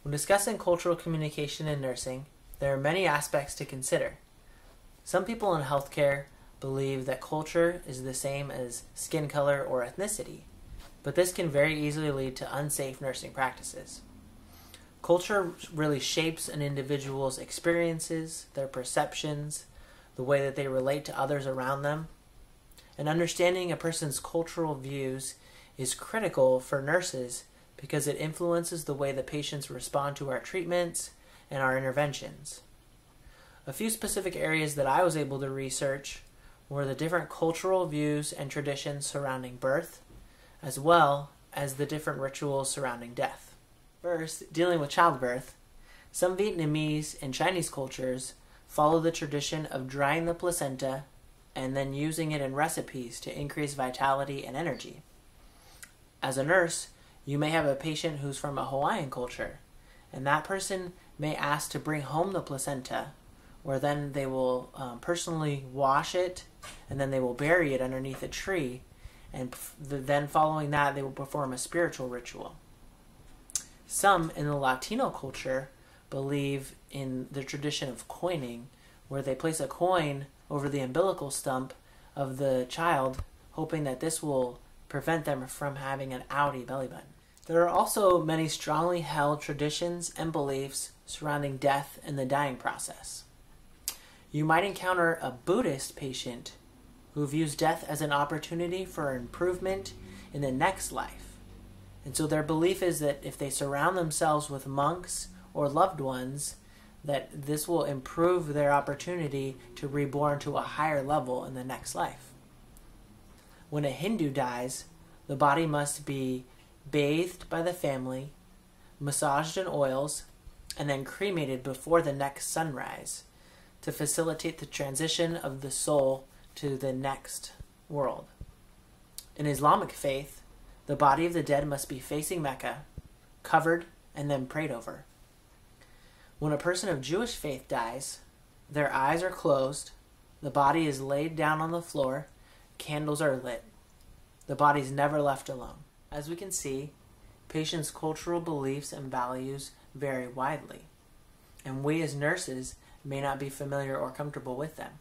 When discussing cultural communication in nursing, there are many aspects to consider. Some people in healthcare believe that culture is the same as skin color or ethnicity, but this can very easily lead to unsafe nursing practices. Culture really shapes an individual's experiences, their perceptions, the way that they relate to others around them. And understanding a person's cultural views is critical for nurses because it influences the way the patients respond to our treatments and our interventions. A few specific areas that I was able to research were the different cultural views and traditions surrounding birth, as well as the different rituals surrounding death. First, dealing with childbirth, some Vietnamese and Chinese cultures follow the tradition of drying the placenta and then using it in recipes to increase vitality and energy. As a nurse, you may have a patient who's from a Hawaiian culture, and that person may ask to bring home the placenta, where then they will personally wash it, and then they will bury it underneath a tree, and then following that they will perform a spiritual ritual. Some in the Latino culture believe in the tradition of coining, where they place a coin over the umbilical stump of the child, hoping that this will prevent them from having an outy belly button. There are also many strongly held traditions and beliefs surrounding death and the dying process. You might encounter a Buddhist patient who views death as an opportunity for improvement in the next life. And so their belief is that if they surround themselves with monks or loved ones, that this will improve their opportunity to reborn to a higher level in the next life. When a Hindu dies, the body must be bathed by the family, massaged in oils, and then cremated before the next sunrise to facilitate the transition of the soul to the next world. In Islamic faith, the body of the dead must be facing Mecca, covered, and then prayed over. When a person of Jewish faith dies, their eyes are closed, the body is laid down on the floor, candles are lit. The body is never left alone. As we can see, patients' cultural beliefs and values vary widely, and we as nurses may not be familiar or comfortable with them.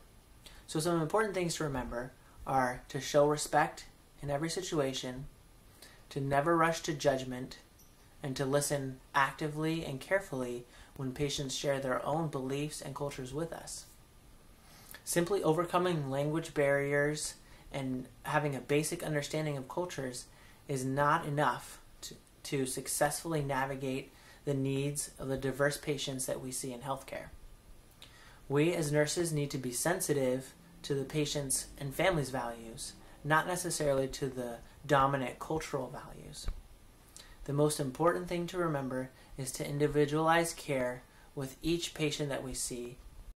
So some important things to remember are to show respect in every situation, to never rush to judgment, and to listen actively and carefully when patients share their own beliefs and cultures with us. Simply overcoming language barriers and having a basic understanding of cultures is not enough to successfully navigate the needs of the diverse patients that we see in healthcare. We as nurses need to be sensitive to the patient's and family's values, not necessarily to the dominant cultural values. The most important thing to remember is to individualize care with each patient that we see